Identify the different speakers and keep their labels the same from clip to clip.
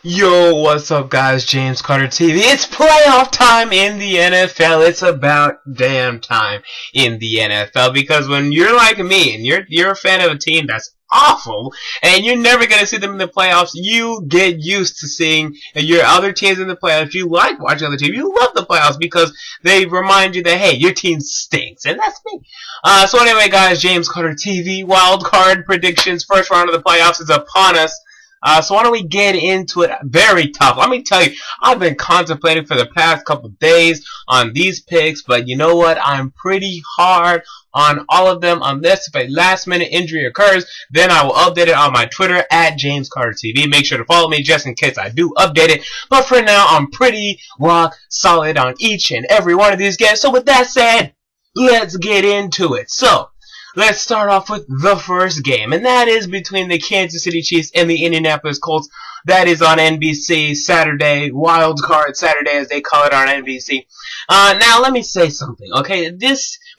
Speaker 1: Yo, what's up guys, James Carter TV. It's playoff time in the NFL. It's about damn time in the NFL because when you're like me and you're a fan of a team that's awful and you're never going to see them in the playoffs, you get used to seeing your other teams in the playoffs. You like watching other teams. You love the playoffs because they remind you that, hey, your team stinks. And that's me. So anyway guys, James Carter TV, wild card predictions. First round of the playoffs is upon us. So why don't we get into it? Very tough. Let me tell you, I've been contemplating for the past couple of days on these picks, but you know what? I'm pretty hard on all of them. Unless if a last-minute injury occurs, then I will update it on my Twitter at James Carter TV. Make sure to follow me just in case I do update it. But for now, I'm pretty rock solid on each and every one of these games. So with that said, let's get into it. So let's start off with the first game, and that is between the Kansas City Chiefs and the Indianapolis Colts. That is on NBC Saturday, Wild Card Saturday as they call it on NBC. Now let me say something, okay?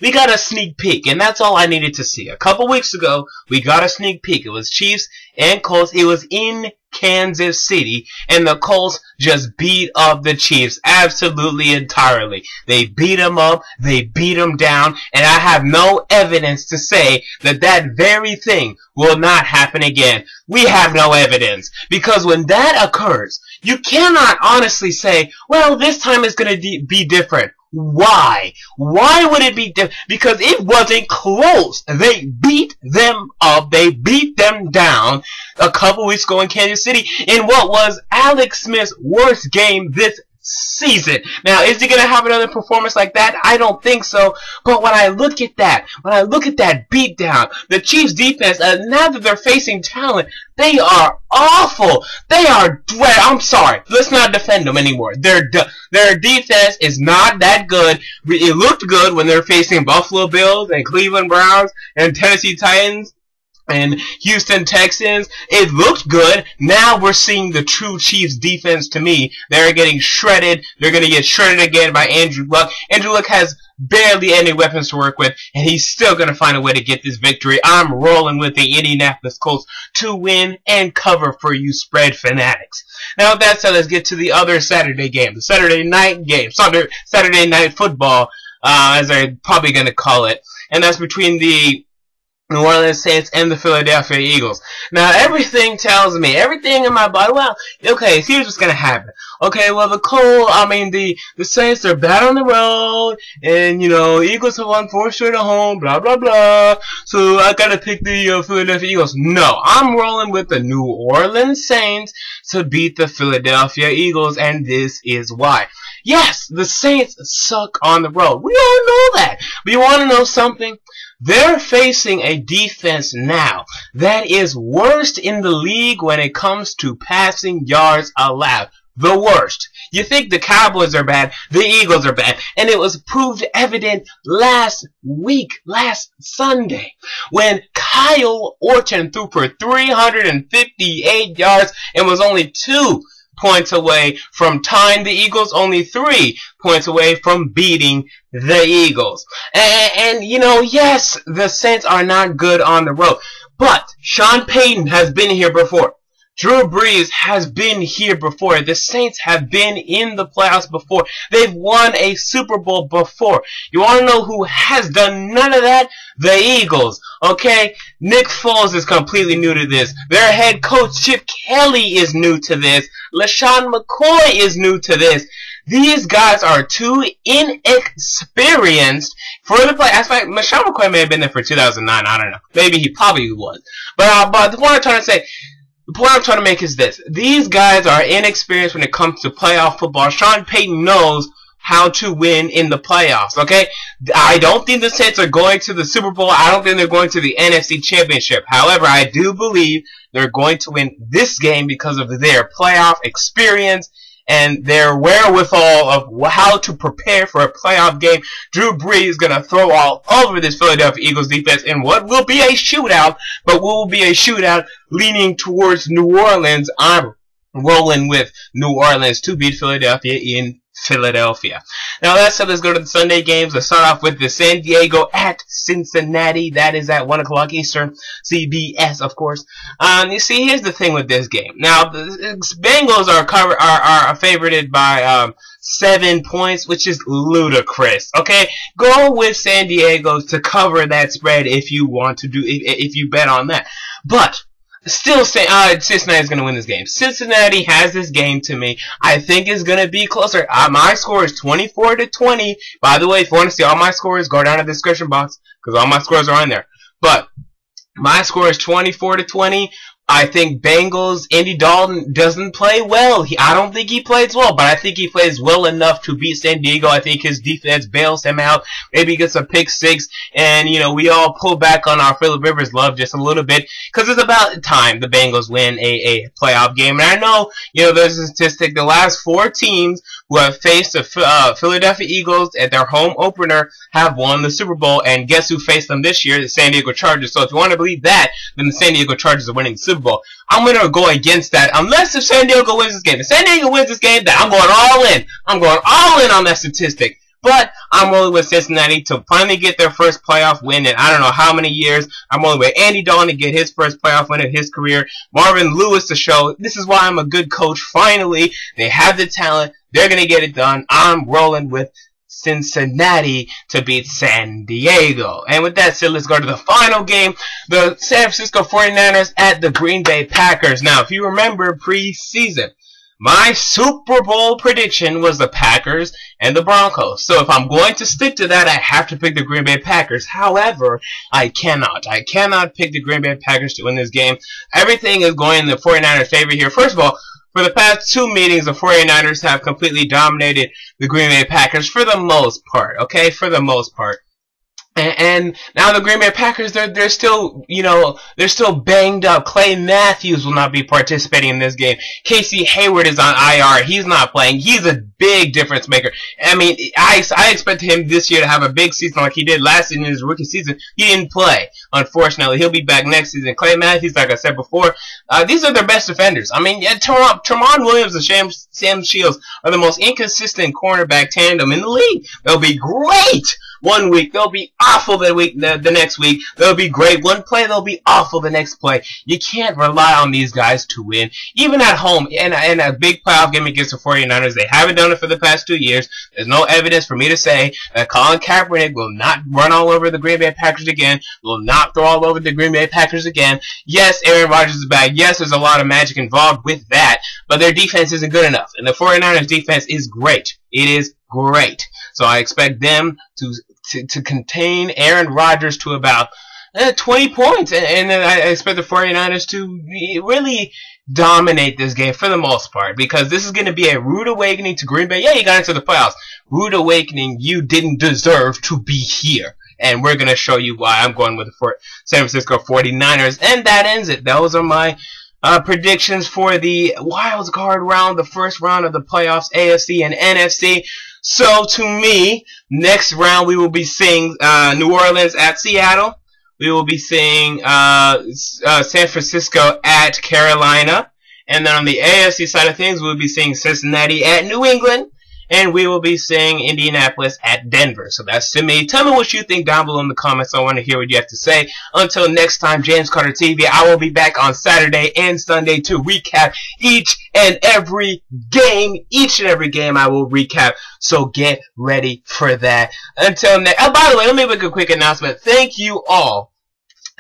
Speaker 1: We got a sneak peek, and that's all I needed to see. A couple weeks ago, we got a sneak peek. It was Chiefs and Colts. It was in Kansas City, and the Colts just beat up the Chiefs absolutely entirely. They beat them up, they beat them down, and I have no evidence to say that that very thing will not happen again. We have no evidence, because when that occurs, you cannot honestly say, well, this time it's going to be different. Why? Why would it be different? Because it wasn't close. They beat them up. They beat them down a couple weeks ago in Kansas City in what was Alex Smith's worst game this season. Now, is he going to have another performance like that? I don't think so. But when I look at that beatdown, the Chiefs defense, now that they're facing talent, they are awful. They are, I'm sorry, let's not defend them anymore. Their defense is not that good. It looked good when they're facing Buffalo Bills and Cleveland Browns and Tennessee Titans and Houston Texans. It looked good. Now we're seeing the true Chiefs defense to me. They're getting shredded. They're going to get shredded again by Andrew Luck. Andrew Luck has barely any weapons to work with, and he's still going to find a way to get this victory. I'm rolling with the Indianapolis Colts to win and cover for you spread fanatics. Now with that said, let's get to the other Saturday game, the Saturday night game, Saturday night football, as they're probably going to call it, and that's between the New Orleans Saints and the Philadelphia Eagles. Now, everything tells me, everything in my body, well, okay, here's what's going to happen. Okay, well, the Saints are bad on the road, and, Eagles have won 4 straight at home, blah, blah, blah, so I got to pick the Philadelphia Eagles. No, I'm rolling with the New Orleans Saints to beat the Philadelphia Eagles, and this is why. Yes, the Saints suck on the road. We all know that. But you want to know something? They're facing a defense now that is worst in the league when it comes to passing yards allowed. The worst. You think the Cowboys are bad, the Eagles are bad, and it was proved evident last Sunday, when Kyle Orton threw for 358 yards and was only 2 points away from tying the Eagles, only 3 points away from beating the Eagles. And yes, the Saints are not good on the road, but Sean Payton has been here before. Drew Brees has been here before. The Saints have been in the playoffs before. They've won a Super Bowl before. You want to know who has done none of that? The Eagles. Okay? Nick Foles is completely new to this. Their head coach, Chip Kelly, is new to this. LaShawn McCoy is new to this. These guys are too inexperienced for the play. That's why LaShawn McCoy may have been there for 2009. I don't know. Maybe he probably was. But the point I'm trying to say, the point I'm trying to make is this. These guys are inexperienced when it comes to playoff football. Sean Payton knows how to win in the playoffs, okay? I don't think the Saints are going to the Super Bowl. I don't think they're going to the NFC Championship. However, I do believe they're going to win this game because of their playoff experience and their wherewithal of how to prepare for a playoff game. Drew Brees is going to throw all over this Philadelphia Eagles defense in what will be a shootout, but will be a shootout leaning towards New Orleans. I'm rolling with New Orleans to beat Philadelphia in Philadelphia. Now that said, let's go to the Sunday games. Let's start off with the San Diego at Cincinnati. That is at 1 o'clock Eastern. CBS, of course. You see, here's the thing with this game. Now, the Bengals are favorited by 7 points, which is ludicrous. Okay, go with San Diego to cover that spread if you want to if you bet on that. But still, Cincinnati's going to win this game. Cincinnati has this game to me. I think it's going to be closer. My score is 24-20. By the way, if you want to see all my scores, go down to the description box because all my scores are on there. But my score is 24-20. I think Bengals, Andy Dalton doesn't play well. I don't think he plays well, but I think he plays well enough to beat San Diego. I think his defense bails him out. Maybe he gets a pick six, and, we all pull back on our Phillip Rivers love just a little bit, because it's about time the Bengals win a playoff game. And I know, there's a statistic, the last 4 teams who have faced the Philadelphia Eagles at their home opener have won the Super Bowl, and guess who faced them this year? The San Diego Chargers. So if you want to believe that, then the San Diego Chargers are winning the Super Bowl. I'm going to go against that unless if San Diego wins this game. If San Diego wins this game, then I'm going all in. I'm going all in on that statistic. But I'm rolling with Cincinnati to finally get their first playoff win in I don't know how many years. I'm rolling with Andy Dalton to get his first playoff win in his career. Marvin Lewis to show this is why I'm a good coach. Finally, they have the talent. They're going to get it done. I'm rolling with Cincinnati to beat San Diego. And with that said, let's go to the final game. The San Francisco 49ers at the Green Bay Packers. Now, if you remember preseason, my Super Bowl prediction was the Packers and the Broncos. So if I'm going to stick to that, I have to pick the Green Bay Packers. However, I cannot. I cannot pick the Green Bay Packers to win this game. Everything is going in the 49ers' favor here. First of all, for the past 2 meetings, the 49ers have completely dominated the Green Bay Packers for the most part, okay? For the most part. And now the Green Bay Packers, they're still, they're still banged up. Clay Matthews will not be participating in this game. Casey Hayward is on IR. He's not playing. He's a big difference maker. I mean, I expect him this year to have a big season like he did last season in his rookie season. He didn't play, unfortunately. He'll be back next season. Clay Matthews, like I said before, these are their best defenders. I mean, Tramon Williams and Sam Shields are the most inconsistent cornerback tandem in the league. They'll be great 1 week. They'll be awful the next week. They'll be great one play. They'll be awful the next play. You can't rely on these guys to win. Even at home, in a big playoff game against the 49ers, they haven't done it for the past 2 years. There's no evidence for me to say that Colin Kaepernick will not run all over the Green Bay Packers again, will not throw all over the Green Bay Packers again. Yes, Aaron Rodgers is back. Yes, there's a lot of magic involved with that, but their defense isn't good enough. And the 49ers defense is great. It is great. So I expect them to contain Aaron Rodgers to about 20 points. And then I expect the 49ers to really dominate this game for the most part, because this is going to be a rude awakening to Green Bay. Yeah, you got into the playoffs. Rude awakening. You didn't deserve to be here. And we're going to show you why I'm going with the San Francisco 49ers. And that ends it. Those are my predictions for the wild card round, the first round of the playoffs, AFC and NFC. So to me, next round we will be seeing New Orleans at Seattle. We will be seeing San Francisco at Carolina. And then on the AFC side of things, we'll be seeing Cincinnati at New England. And we will be seeing Indianapolis at Denver. So that's to me. Tell me what you think down below in the comments. I want to hear what you have to say. Until next time, James Carter TV, I will be back on Saturday and Sunday to recap each and every game. Each and every game I will recap. So get ready for that. Until next. Oh, by the way, let me make a quick announcement. Thank you all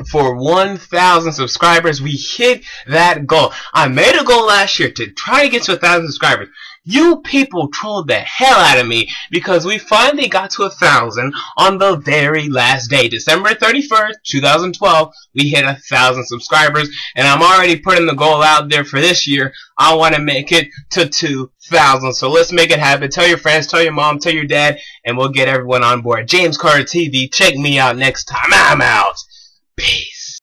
Speaker 1: for 1,000 subscribers. We hit that goal. I made a goal last year to try to get to 1,000 subscribers. You people trolled the hell out of me because we finally got to 1,000 on the very last day. December 31st, 2012, we hit 1,000 subscribers, and I'm already putting the goal out there for this year. I want to make it to 2,000. So let's make it happen. Tell your friends, tell your mom, tell your dad, and we'll get everyone on board. James Carter TV, check me out next time. I'm out.